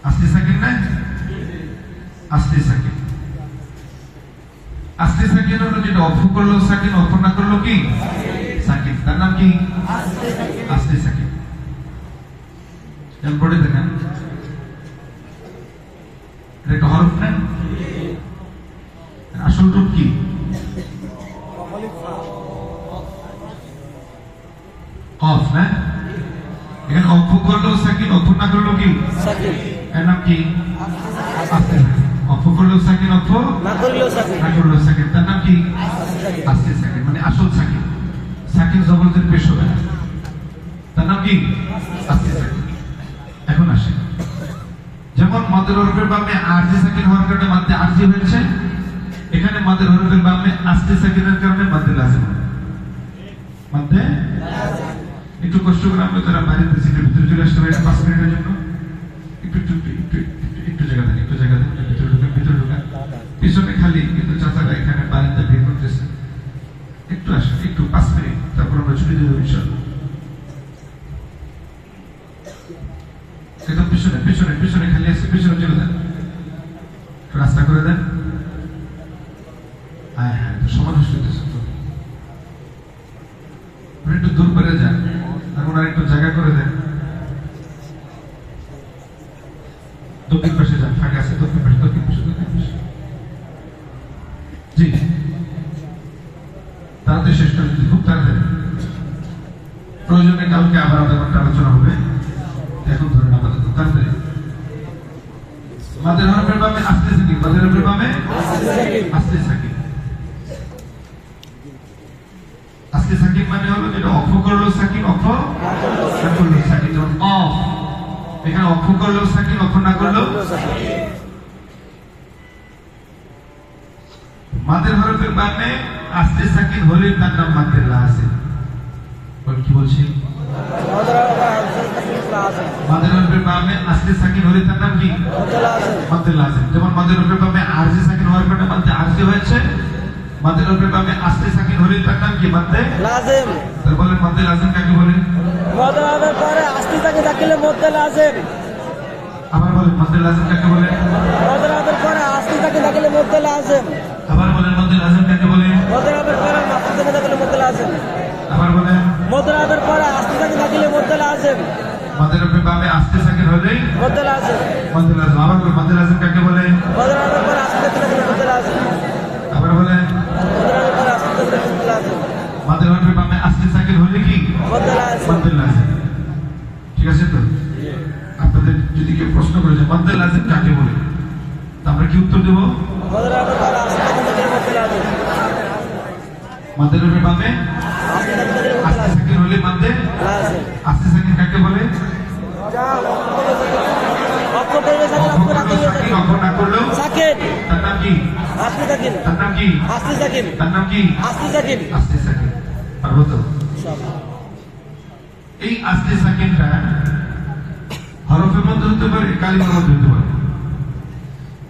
আস্তে সাকিন না, আস্তে সাকিন। আস্তে সাকিন হলো যেটা অফ করলো সাকিন, অফ না করলো কি সাকিন, তার নাম কি আস্তে সাকিন। এখন পড়ে দেখেন, এটা একটা হরফ না, আসল রূপ কি? অফ না, এখানে অফ করলো সাকিন, অফ না করলো কি সাকিন, এর নাম কি আস্তে সাকিন। অফ করলো সাকিন, অফ না করলো সাকিন, তার নাম কি আস্তে সাকিন, মানে আসল সাকিন। সাকিন জবরদের পেশ হবে না, তার নাম কি আস্তে সাকিন। এখন আসে, যেমন মাদের হরফের বামে আরজি সাকিন হওয়ার কারণে মাদ্দে আরজি হয়েছে, এখানে মাদের হরফের বামে আস্তে সাকিনের কারণে মাদ্দে লাজিম। মাদ্দে একটু কষ্ট করে আমরা যারা বাড়িতে সিটের ভিতরে চলে আসতে পারি 5 মিনিটের জন্য, একটু একটু একটু একটু জায়গা দেন, একটু জায়গা দেন, ভিতরে ঢুকেন, ভিতরে ঢুকেন। পিছনে খালি, কিন্তু চাচারা এখানে বারান্দা ভিড় করতেছে, একটু আসেন, একটু 5 মিনিট, তারপর আমরা ছুটি দেবো ইনশাআল্লাহ। একদম পিছনে পিছনে পিছনে খালি আছে, পিছনে চলে দেন, রাস্তা করে দেন। হ্যাঁ হ্যাঁ, সমাজ হইতেছে তো, একটু দূর করে যান, এখন আর একটু জায়গা করে দেন। দক্ষিণ পাশে যান, ফাঁকা আছে, দক্ষিণ পাশে, দক্ষিণ পাশে, দক্ষিণ পাশে। জি, তাড়াতাড়ি শেষ করে দিচ্ছি, খুব তাড়াতাড়ি। প্রয়োজনে কালকে আবার আধা ঘন্টা আলোচনা হবে, এখন ধরে না আপাতত তাড়াতাড়ি। মাদের হরফের বামে আস্তে সাকিন, মাদের হরফের বামে আস্তে সাকিন। আস্তে সাকিন মানে হলো যেটা অফ করলো সাকিন, অফ না করলো সাকিন। যেমন অফ, এখানে অফ করলো সাকিন, অফ না করলো। মাদের হরফের বামে আস্তে সাকিন হলে তার নাম মাদ্দে লাজিম। কি বলছি? মাদের হরফের বামে আস্তে সাকিন হলে তার নাম কি মাদ্দে লাজিম। যেমন মাদের হরফের বামে আরজি সাকিন হওয়ার কারণে মাদ্দে আরজি হয়েছে, মাদের হরফের বামে আস্তে সাকিন হলে তার নাম কি মাদ্দে লাজিম। তার বলেন মাদ্দে লাজিম কাকে বলে? মাদের হরফের পরে আস্তে সাকিন থাকলে মাদ্দে লাজিম। আবার বলেন মাদ্দে লাজিম কাকে বলে? মাদের হরফের পরে আস্তে সাকিন থাকলে মাদ্দে লাজিম। আবার বলেন মাদ্দে লাজিম কাকে বলে? মাদের হরফের পরে আস্তে সাকিন থাকলে মাদ্দে লাজিম। আবার বলেন মাদের হরফের পরে আস্তে সাকিন থাকলে মাদ্দে লাজিম। মাদের হরফের বামে আস্তে সাকিন হলে মাদ্দে লাজিম, মাদ্দে লাজিম। আবার বলেন মাদ্দে লাজিম কাকে বলে? মাদের হরফের পরে আস্তে সাকিন থাকলে মাদ্দে লাজিম। আবার বলেন মাদের হরফের পরে আস্তে সাকিন থাকলে মাদ্দে লাজিম। মাদের হরফের বামে আস্তে সাকিন হলে কি মাদ্দে লাজিম। মাদ্দে লাজিম। ঠিক আছে তো? আপনাদের যদি কেউ প্রশ্ন করে যে মাদ্দে লাজিম কাকে বলে, তা আমরা কি উত্তর দেব? মাদের হরফের পরে আস্তে সাকিন থাকলে মাদ্দে লাজিম। মাদের হরফের বামে আস্তে সাকিন হলে মাদ্দে লাজিম। আস্তে সাকিন কাকে বলে? অক্ষ করবে সাকিন, অক্ষ না করবে সাকিন, অক্ষ না করলেও সাকিন, তার নাম কি আস্তে সাকিন, তার নাম কি আস্তে সাকিন, তার নাম কি আস্তে সাকিন। আস্তে সাকিন। পারবো তো? এই আস্তে সাকিনটা হরফের মধ্যে হতে পারে, কালিমার মধ্যে হতে পারে।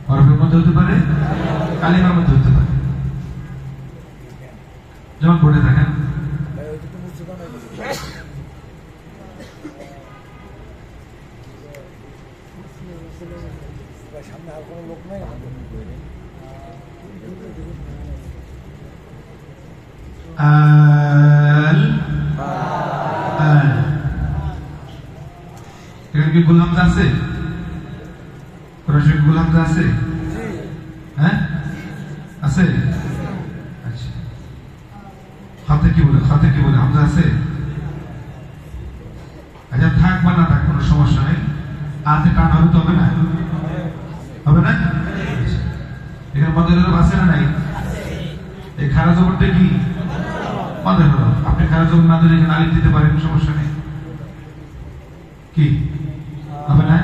হরফের মধ্যে হতে পারে, কালিমার মধ্যে হতে পারে। যেমন পড়ে দেখেন, এখানে কি গুল হামজা আছে? কোরআনে গুল হামজা আছে? হ্যাঁ আছে। আচ্ছা, হাতে কি বলে? হাতে কি বলে? হামজা আছে? আচ্ছা, থাক বা না থাক কোনো সমস্যা নেই। আজে টান হবে তো হবে না? হবে না? এখানে মাদের হরফ আছে না নাই? এই খারা জবরটা কি মাদের হরফ। আপনি খারা জবর না দিলে এখানে আলিফ দিতে পারেন, সমস্যা নেই। কি হবে না?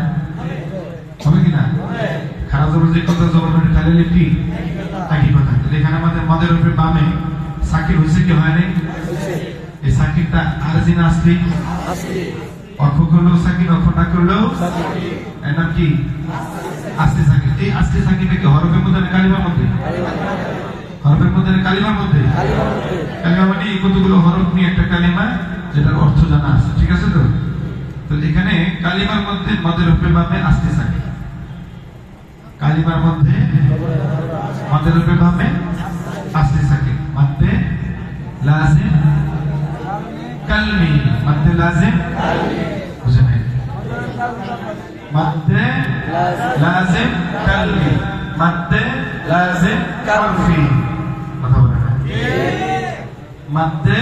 হবে কি না? খারা জবর যে কথা জবর মানে খালি আলিফ কি একই কথা। এখানে আমাদের মাদের হরফের বামে সাকিন হয়েছে কি হয় নাই? এই সাকিনটা আরজি না আসলি? অর্থ করলেও সাকিন, অর্থ না করলেও এর নাম কি আস্তে সাকিন। এই আস্তে সাকিনটাকে হরফের মধ্যে না কালিমার মধ্যে? হরফের মধ্যে না কালিমার মধ্যে? কালিমা মানে এই কতগুলো হরফ নিয়ে একটা কালিমা, যেটার অর্থ জানা আছে। ঠিক আছে তো? তো এখানে কালিমার মধ্যে মাদের হরফের বামে আস্তে সাকিন। কালিমার মধ্যে মদের উপরে বামে আসতে থাকে মধ্যে লাজিম কালমি মধ্যে লাজিম বুঝে নাই মধ্যে লাজিম কালমি মধ্যে লাজিম কালফি কথা বলে না মধ্যে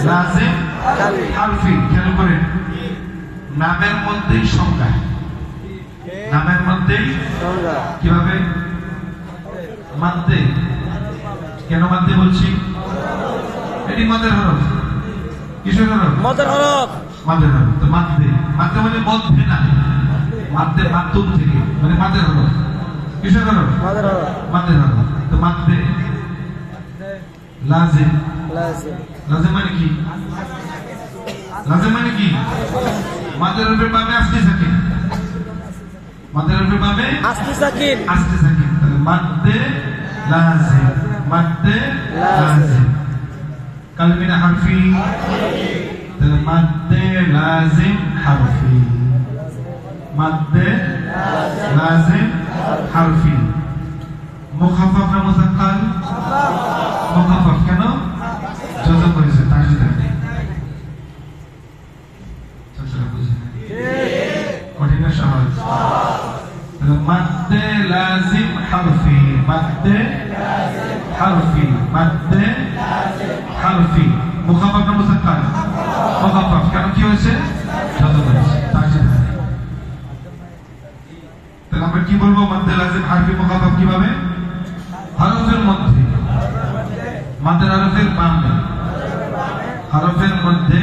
লাজিম কালফি খেয়াল করেন নামের মধ্যেই সংজ্ঞা নামের মধ্যেই কিভাবে মাদ্দে কেন মাদ্দে বলছি এটি মাদের হরফ কিসের হরফ মদের হরফ মাদের হরফ তো মাদ্দে মাদ্দে মানে মধ্যে না মাদ্দে মাধ্যম থেকে মানে মাদের হরফ কিসের হরফ মদের হরফ মাদের হরফ তো মাদ্দে লাজিম লাজিম লাজিম মানে কি লাজিম মানে কি মাদের উপরে পাবে আসতে থাকে মাদের উপরে পাবে আস্তে সাকিন তাহলে মাদ্দে লাজিম মাদ্দে লাজিম কালমিনা হারফি তাহলে মাদ্দে লাজিম হারফি মাদ্দে লাজিম হারফি মুখাফফ না মুসাক্কাল মুখাফফ কেন যত করেছে তার সাথে কঠিন না সহজ মাদ্দে লাজিম হারফি মাদ্দে হারফি মাদ্দে হারফি মুখাফফ না মুসাক্কাল মুখাফফ কেন কি হয়েছে যত করেছে তার সাথে তাহলে আমরা কি বলবো মাদ্দে লাজিম হারফি মুখাফফ কিভাবে হরফের মধ্যে মাদের হরফের বামে হরফের মধ্যে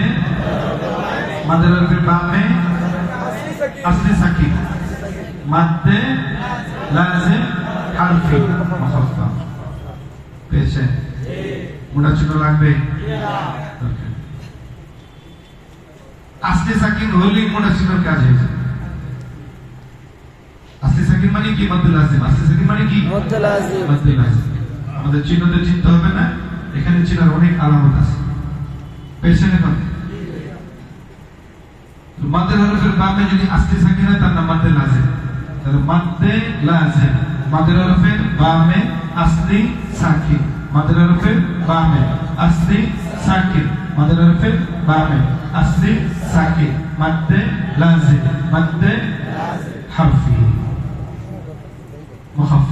মাদের হরফের বামে আসলে সাকিন মাদ্দে লাজিম হারফি মুখাফফ পেয়েছে মোটা ছোট লাগবে আসলে সাকিন হলেই মোটা ছোট কাজ হয়েছে আসলে সাকিন মানে কি মাদ্দে লাজিম আসলে সাকিন মানে কি মধ্যে লাজিম মাদ্দে লাজিম আমাদের চিহ্নতে চিনতে হবে না এখানে চিহ্নের অনেক আলামত আছে পেছনে কথা মাদের হরফের বামে যদি আসতে সাকিন হয় তার নাম মাদ্দে লাজিম তাহলে মাদ্দে লাজিম মাদের হরফের বামে আসলি সাকিন মাদের হরফের বামে আসলি সাকিন মাদের হরফের বামে আসলি সাকিন মাদ্দে লাজিম মাদ্দে হারফি মুখাফফ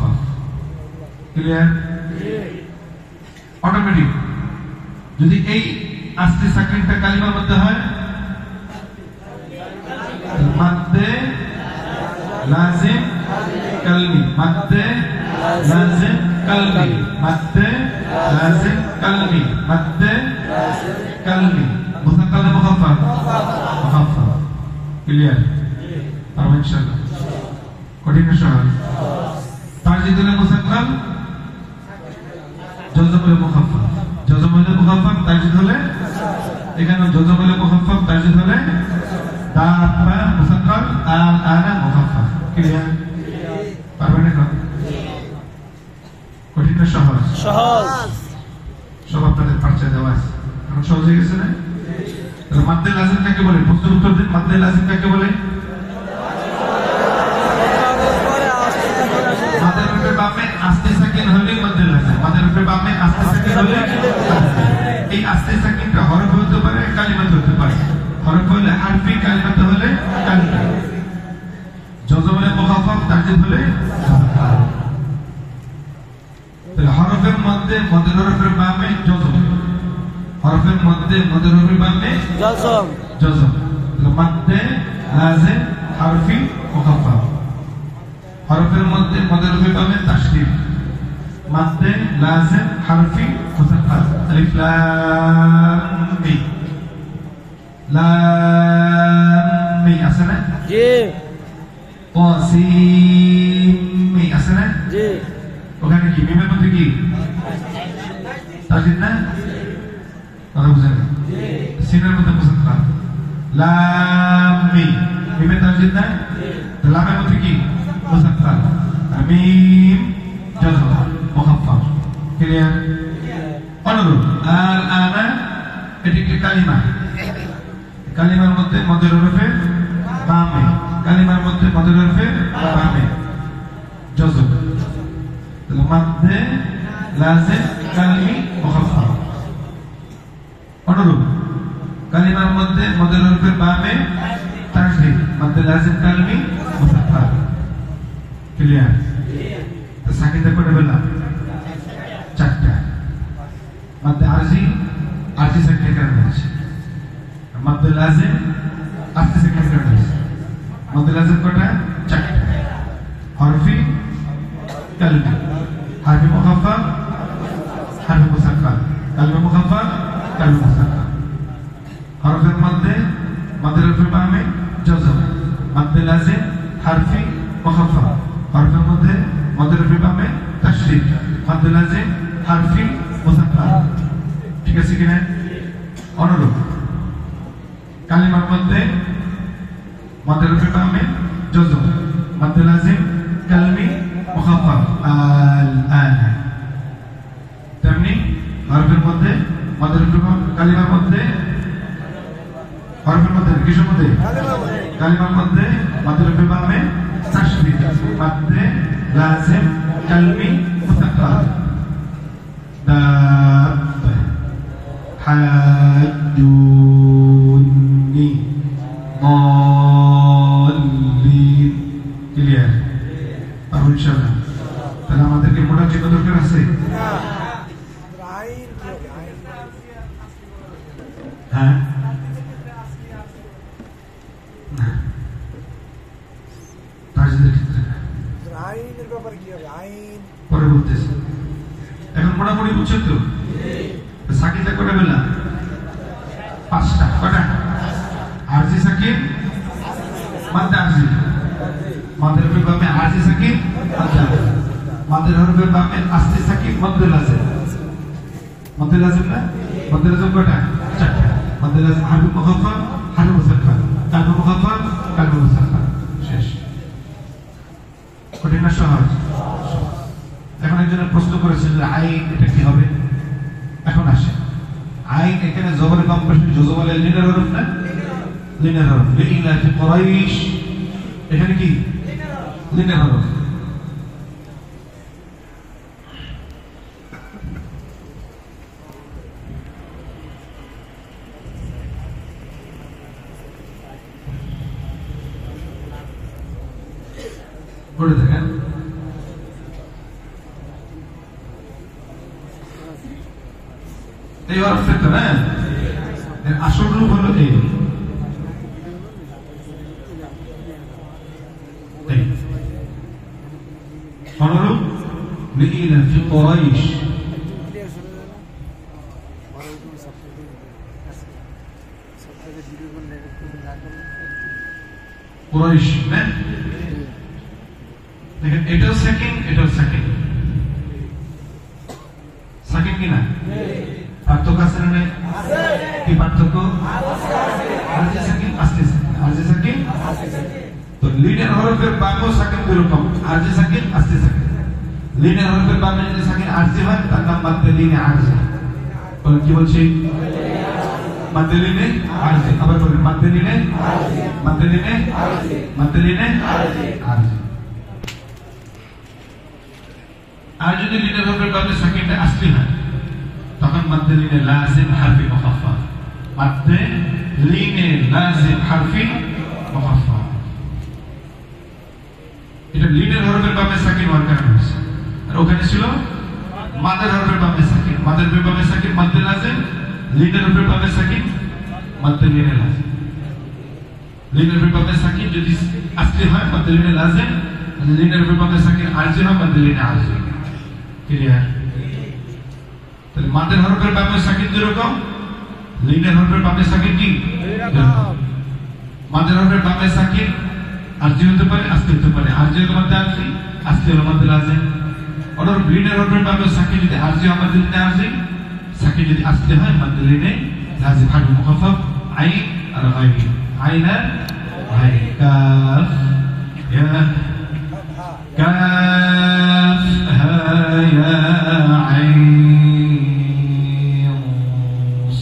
ক্লিয়ার অটোমেটিক যদি এই আসতে সাকিনটা কালিমার মধ্যে হয় মাদ্দে লাজিম কালমি মাদ্দে লাজিম কালমি মাদ্দে লাজিম কালমি মাদ্দে কালমি মুসাক্কাল না মুখাফফ মুখাফফ ক্লিয়ার পারবেন ইনশাআল্লাহ কঠিন না সহজ তারজিদ হলে মুসাক্কাল জজম হলে মুখাফফ জজম হলে মুখাফফ তারজিদ হলে এখানে জজম হলে মুখাফফ তারজিদ হলে দাফা মুসাক্কাল আল আনা মুখাফফ ক্লিয়ার পারবেন না কঠিন না সহজ সহজ সব আপনাদের পরিচয় দেওয়া আছে এখন সহজ হয়ে গেছে না তাহলে মাদ্দে লাজিম কাকে বলে প্রশ্নের উত্তর দিন মাদ্দে লাজিম কাকে বলে মাদের উপরে বামে আসতে সাকিন হলে মাদ্দে লাজিম মাদের উপরে বামে আসতে সাকিন হলে এই আসতে সাকিনটা হরফ হতে পারে কালিমাত হতে পারে হরফ হলে হারফি কালিমাত হলে কালিমা জজম হলে মুখাফফ তারজিদ হলে তাহলে হরফের মধ্যে মদের হরফের বামে জজম হরফের মধ্যে মদের হরফের বামে জজম জজম মাদ্দে লাজিম হারফি মুখাফফ হরফের মধ্যে মদের হরফের বামে তাশদীদ মাদ্দে লাজিম হারফি মুসাক্কাল আলিফ লাম মিম লাম মিম আছে না জি তাসিম মিম আছে না জি ওখানে কি মিমের মধ্যে কি তাশদীদ না কথা বুঝেন সিনের মধ্যে মুসাক্কাল লাম মিম মিমে তাশদীদ না লামের মধ্যে কি মুসাক্কাল মিম জজম মুখাফফ ক্লিয়ার অনুরূপ আল আনা এটি একটি কালিমা কালিমার মধ্যে মদের হরফের বামে কালিমার মধ্যে মদের হরফের বামে জজম তাহলে মাদ্দে লাজিম কালমি মুখাফফাফ অনুরূপ কালিমার মধ্যে মদের হরফের বামে তাসদীদ মাদ্দে লাজিম কালমি মুখাফফাফ ক্লিয়ার তো সাকিতে করে বললাম চারটা মাদ্দে আরজি সাকিতে কারণে আছে মাদ্দে লাজিম সাকিতে কারণে আছে মাদ্দে লাজিম কটা চারটা হরফি কালমি হারফি মুখাফফাফ হারফি মুসাক্কাল কালমি মুখাফফাফ কালমি মুসাক্কাল হরফের মধ্যে মাদ্দে হরফের বামে জজম মাদ্দে লাজিম হারফি মুখাফফাফ হরফের মধ্যে মাদ্দে হরফের বামে তাসদীদ মাদ্দে লাজিম হারফি মুসাক্কাল ঠিক আছে কিনা অনুরূপ কালিমার মধ্যে মাদ্দে হরফের বামে জজম মাদ্দে লাজিম কালমি মুখাফফাফ আল তেমনি হরফের মধ্যে মাদ্দে হরফের কালিমার মধ্যে হরফের মধ্যে কিসের মধ্যে কালিমার মধ্যে মাদ্দে হরফের বামে তাসদীদ মাদ্দে লাজিম কালমি মুসাক্কাল দাব হাজুনি মলিন ক্লিয়ার আর ইনশাআল্লাহ তাহলে আমাদেরকে মোটা চিহ্ন দরকার আছে হ্যাঁ পরে বলতেছি এখন মোটামুটি বুঝছেন তো সাকিতে কটা বললাম পাঁচটা কটা আরজি সাকিব মাদ্দে আরজি মাদ্দে হরফের বামে আরজি সাকিব মাদ্দে হরফের বামে আস্তে সাকিব মাদ্দে লাজিম না মাদ্দে লাজিম কটা চারটা মাদ্দে লাজিম হারফি মুখাফফাফ হারফি মুসাক্কাল কালমি মুখাফফাফ কালমি মুসাক্কাল শেষ কঠিন না সহজ এখন একজনের প্রশ্ন করেছে যে আইন এটা কি হবে এখন আসে আইন এখানে জবরের বাম পাশে জজম আলে লিনের হরফ না লিনের হরফ লিইলাফি কুরাইশ এখানে কি লিনের হরফ পড়ে দেখেন এই হরফটা তো না এর আসল রূপ হলো এই অনুরূপ লিইলাফি কুরাইশ কুরাইশ না দেখেন এটাও সেকেন্ড কিনা পার্থক্য আছে না কি পার্থক্য আরজি সাকিন আস্তে সাকিন তো লিনের হরফের বামে সাকিন এরকম আরজি সাকিন আস্তে সাকিন লিনের হরফের বামে যদি সাকিন আরজি হয় তার নাম মাদ্দে লিনে আরজি বলেন কি বলছি মাদ্দে লিনে আরজি আবার বলেন মাদ্দে লিনে আরজি আর যদি লিনের হরফের বামে সাকিনটা আসলি হয় তখন মাদ্দে লিনে লাজিম হারফি মুখাফফাফ মাদ্দে লিনে লাজিম হারফি মুখাফফাফ এটা লিনের হরফের বামে সাকিন হওয়ার কারণে হয়েছে আর ওখানে ছিল মাদের হরফের বামে সাকিন মাদের হরফের বামে সাকিন মাদ্দে লাজিম লিনের হরফের বামে সাকিন মাদ্দে লিনে লাজিম লিনের হরফের বামে সাকিন যদি আসলি হয় মাদ্দে লিনে লাজিম লিনের হরফের বামে সাকিন আরজি হয় মাদ্দে লিনে আরজি ক্লিয়ার তাহলে মাদের হরফের বামে সাকিন যেরকম লিনের হরফের বামে সাকিন কি মাদের হরফের বামে সাকিন আরজি হতে পারে আস্তে হতে পারে আরজি হলো মাদ্দে আরজি আস্তে হলো মাদ্দে লাজিম অর্থাৎ লিনের হরফের বামে সাকিন যদি আরজি হয় মাদ্দে লিনে আরজি সাকিন যদি আস্তে হয় মাদ্দে লিনে লাজিম হারফি মুখাফফাফ আইন আর গাইন আইন আর গাইন কাফ ইয়া কাফ হা ইয়া আইন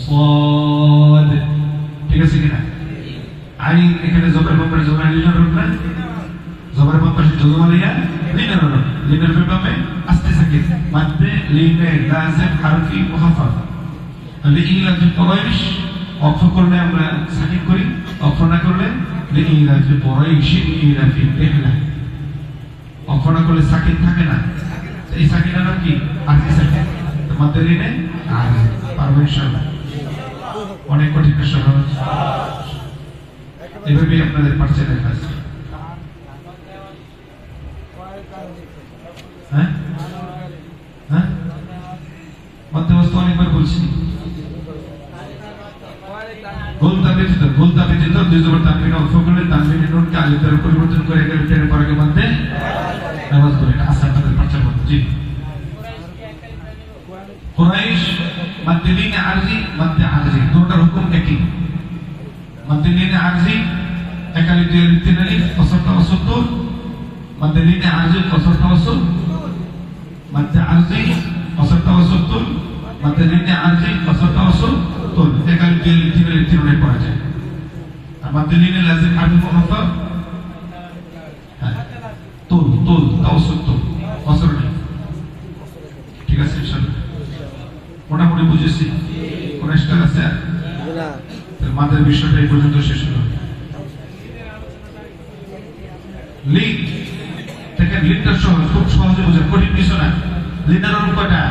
صاد ঠিক আছে কিনা আইন এখানে জবর বাম পাশে জবর লিনের হরফ না জবর বাম পাশে জজম আলিয়া লিনের হরফ লিনের বামে আস্তে সাকিন মধ্যে লিনে লাজিম হারফি মুখাফফাফ লিইলাফি কুরাইশ অক্ষ করলে আমরা সাকিন করি অক্ষ না করলে লিইলাফি কুরাইশ ইলাফি ইহলা অক্ষ না করলে সাকিন থাকে না এই সাকিনের নাম কি আরজি সাকিন মধ্যে লিনে আর পারবো ইনশাআল্লাহ অনেক কঠিন সহজ এভাবে আপনাদের পারছে লেখা আছে হ্যাঁ হ্যাঁ মধ্যবস্তু অনেকবার বলছি গোলতা ব্যতীত দুই জবর তানবিন অক্ষ করলে তানবিনের নুনকে আলিফের পরিবর্তন করে এর টেনে পরে মধ্যে নামাজ পড়ে এটা আছে আপনাদের পারছে জি কুরাইশ মধ্যে লিনে আরজি দুটোর হুকুম একই মধ্যে লিনে আরজি একালি দুই তিন আলিফ কসর তাওয়াসসুল মধ্যে লিনে আরজি কসর তাওয়াসসুল মধ্যে আরজি কসর তাওয়াসসুল মধ্যে লিনে আরজি কসর তাওয়াসসুল একালি দুই আলিফ তিন আলিফ তিন আলিফ পড়া যায় আর মধ্যে লিনে লাজিম হারফ মুখাফফাফ তুল তাওয়াসসুল কসর নেই ঠিক আছে ইনশাআল্লাহ মোটামুটি বুঝেছি কোন স্টার আছে না মাদের বিষয়টা এই পর্যন্ত শেষ হলো লিঙ্ক দেখেন লিঙ্কটা সহজ খুব সহজে বোঝেন কঠিন কিছু না লিঙ্কের রূপ কয়টা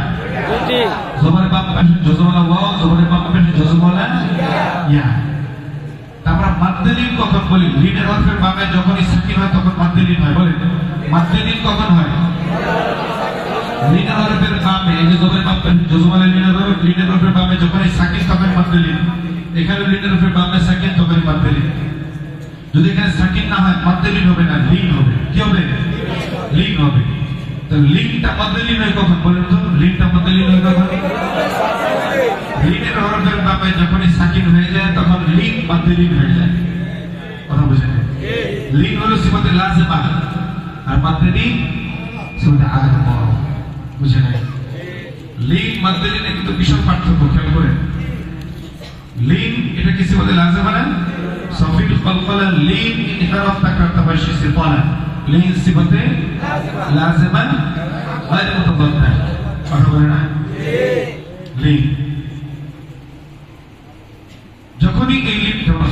দুটি জবরের বাম পাশে জজমওয়ালা ওয়াও জবরের বাম পাশে জজমওয়ালা ইয়া তারপর মাদ্দে লিন কখন বলি লিনের হরফের বামে যখনই সাকিন হয় তখন মাদ্দে লিন হয় বলেন মাদ্দে লিন কখন হয় লিনের হরফের বামে এই যে জবরের বাম পাশে জজমওয়ালা লিনের হরফের বামে যখনই সাকিন তখন মাদ্দে লিন এখানে লিনের হরফের বামে সাকিন তখন মাদ্দে লিন যদি এখানে সাকিন না হয় মাদ্দে লিন হবে না লিন হবে কি হবে লিন হবে তো লিনটা মাদ্দে লিন হয় কখন বলেন তো লিনটা মাদ্দে লিন হয় কখন লিনের হরফের বামে যখনই সাকিন হয়ে যায় তখন লিন মাদ্দে লিন হয়ে যায় কথা বুঝেন লিন হলো সিফাতে লাজিমা আর মাদ্দে লিন সিফাতে আরমা বুঝে নাই লিন মাদ্দে লিনে কিন্তু বিশাল পার্থক্য খেয়াল করেন লিন এটা কি সিফাতে লাজিমা না সফিল কলকলা লিন ইহরাফ তাকরাত বাশি সিফালা লিন সিফাতে লাজিমা গায়র মুতাদাদ্দা কথা বলেন না লিন যখনই এই লিন যেমন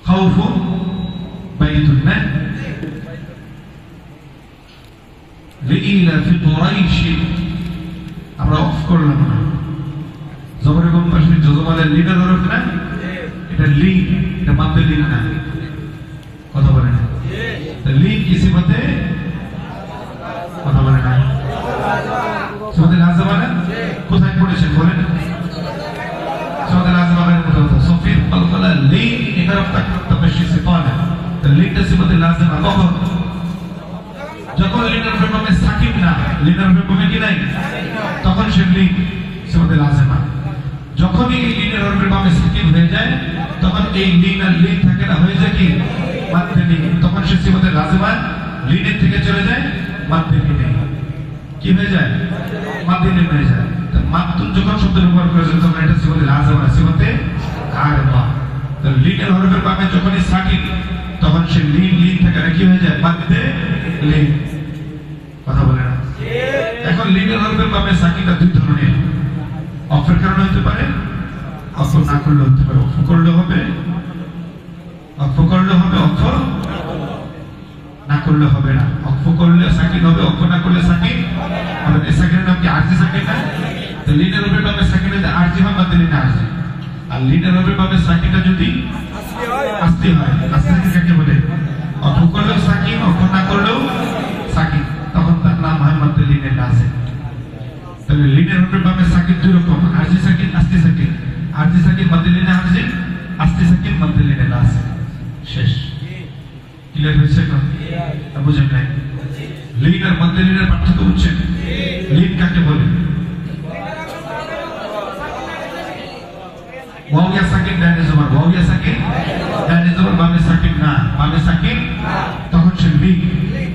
খাউফ বাইতুন না লিইলাফি কুরাইশ আমরা অফ করলাম না জবরের বাম পাশে জজমালে লিনের হরফ না এটা লিন এটা মাদ্দে লিন না কথা বলেন না তো লিন কি সিফাতে কথা বলেন না সিফাতে লাজিমা না কোথায় পড়েছেন বলেন সিফাতে লাজিমা এর মধ্যে সফির কলকলা লিন ইহরাফ তাকরাত বাশি সিফালা তো লিনটা সিফাতে লাজিমা কখন যখন লিনের হরফের বামে সাকিন না লিনের হরফের বামে কি নাই তখন সে লিন সিফাতে লাজিমা যখনই এই লিনের হরফের বামে সাকিন হয়ে যায় তখন এই লিন আর লিন থাকে না হয়ে যায় কি মাদ্দে লিন তখন সে সিফাতে লাজিমা লিনের থেকে চলে যায় মাদ্দে লিনে কি হয়ে যায় মাদ্দে লিন হয়ে যায় তো মাদ্দুন যখন শব্দ ব্যবহার করেছেন তখন এটা সিফাতে লাজিমা সিফাতে আরমা তো লিনের হরফের বামে যখনই সাকিন তখন সে লিন থাকে না কি হয়ে যায় মাদ্দে লিন কথা বলে না এখন লিনের হরফের বামে সাকিনটা দুই ধরনের অফের কারণে হতে পারে অফ না করলে হতে পারে অফ করলে হবে অফ না করলে হবে না অফ করলে সাকিন হবে অফ না করলে সাকিন হবে এই সাকিনের নাম কি আরজি সাকিন না তো লিনের হরফের বামে সাকিনে যে আরজি হয় মাদ্দে লিনে আরজি আর লিনের হরফের বামে সাকিনটা যদি আস্তে হয় আস্তে কাকে বলে অফ করলেও সাকিন অফ না করলেও সাকিন তখন তার নাম হয় মাদ্দে লিনে লাজিম তাহলে লিনের হরফের বামে সাকিন দুই রকম আরজি সাকিন আস্তে সাকিন আরজি সাকিন মাদ্দে লিনে আরজি আস্তে সাকিন মাদ্দে লিনে লাজিম শেষ ক্লিয়ার হয়েছে না বুঝেন নাই লিন আর মাদ্দে লিনের পার্থক্য বুঝছেন লিন কাকে বলে ওয়াও ইয়া সাকিন ডানে জবর ওয়াও ইয়া সাকিন ডানে জবর বামে সাকিন না বামে সাকিন তখন সে লিন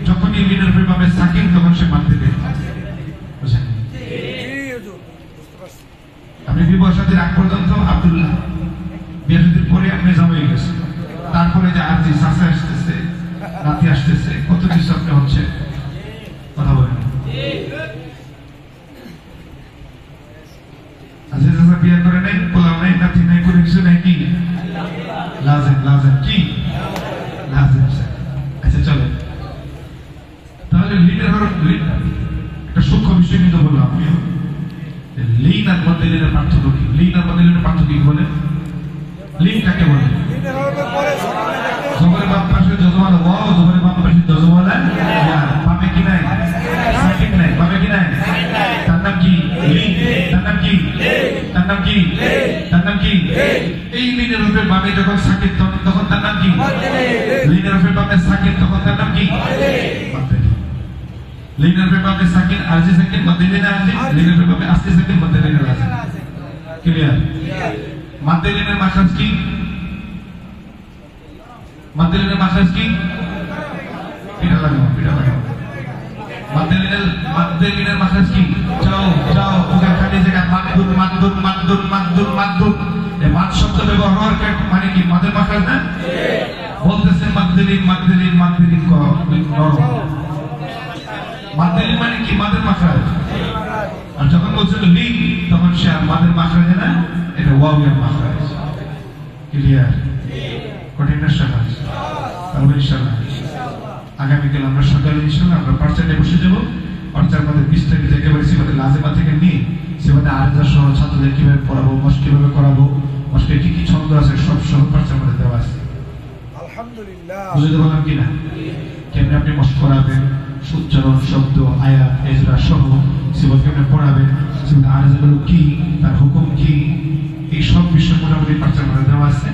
যখনই লিনের হরফের বামে সাকিন তখন সে মাদ্দে লিন বুঝেন আপনি বিবাহ সাথে আগ পর্যন্ত আব্দুল্লাহ বিয়ের পরে আপনি জামাই গেছেন তারপরে যে আরজি সাসা আসতেছে নাতি আসতেছে, কত কিছু আপনি হচ্ছে, কথা বলেন। আজিজ চাচা বিয়ে করে নাই, বললাম নাই, নাতি নাই, কোনো কিছু নাই, কি লাজেম, লাজেম কি লাজেম। আচ্ছা চলে, তাহলে লিনের হরফ একটা সূক্ষ্ম বিষয় কিন্তু বললাম আমি। লিন আর মদ্দেলিনের পার্থক্য কি? লিন আর মদ্দেলিনের পার্থক্য কি বলে? লিন কাকে বলে? জবরের বাম পাশে যজমান ওয়াও, জবরের বাম পাশে যজমান ইয়া, বামে কি নাই? সাকিন নাই, বামে কি নাই? তার নাম কি? লিন। তার নাম কি? তার নাম কি? তার নাম কি? এই লিনের উপরে বামে যখন সাকিন তখন তার নাম কি? লিনের উপরে বামে সাকিন তখন তার নাম কি? লিনের উপরে বামে সাকিন আরজি সাকিন মদ্দেলিন আরজি, লিনের উপরে বামে আস্তি সাকিন মদ্দেলিন আরজি। ক্লিয়ার? মদ্দেলিনের মাখরাজ কি? মদ্দেলিনের মাখরাজ কি? পিটা লাগাও, পিটা লাগাও। মদ্দেলিনের মাখরাজ কি? যাও যাও, ওখানে খালি জায়গা মাদদুন মাদদুন মাদদুন মাদদুন মাদদুন, এই মাদ শব্দ ব্যবহার হওয়ার মানে কি? মাদের মাখরাজ না? বলতেছেন মদ্দেলিন মদ্দেলিন মদ্দেলিন কর নরম। মদ্দেলিন মানে কি? মাদের মাখরাজ। আর যখন বলছিল লিন, তখন সে আর মাদের মাখরাজ না, এটা ওয়াওয়ের মাখরাজ। ক্লিয়ার? কঠিন না সহজ? তাহলে ইনশাআল্লাহ আগামীকাল আমরা সকালে ইনশাআল্লাহ আমরা পার্চাতে বসে যাব। পার্চার মধ্যে বিস্তারিত একেবারে সিফাতে লাজেমা থেকে নিয়ে সিফাতে আরেজা সহ ছাত্রদের কিভাবে পড়াবো, মস্ক কিভাবে করাবো, মস্কে কি কি ছন্দ আছে সব সহ পার্চার মধ্যে দেওয়া আছে। আলহামদুলিল্লাহ। বুঝতে পারলাম কিনা? কেমনে আপনি মস্ক করাবেন, উচ্চারণ, শব্দ, আয়াত, এজরা সহ সিফাত কেমনে পড়াবেন, সিফাতে আরেজাগুলো কি, তার হুকুম কি, এই সব বিষয় মোটামুটি পার্চার মধ্যে দেওয়া আছে।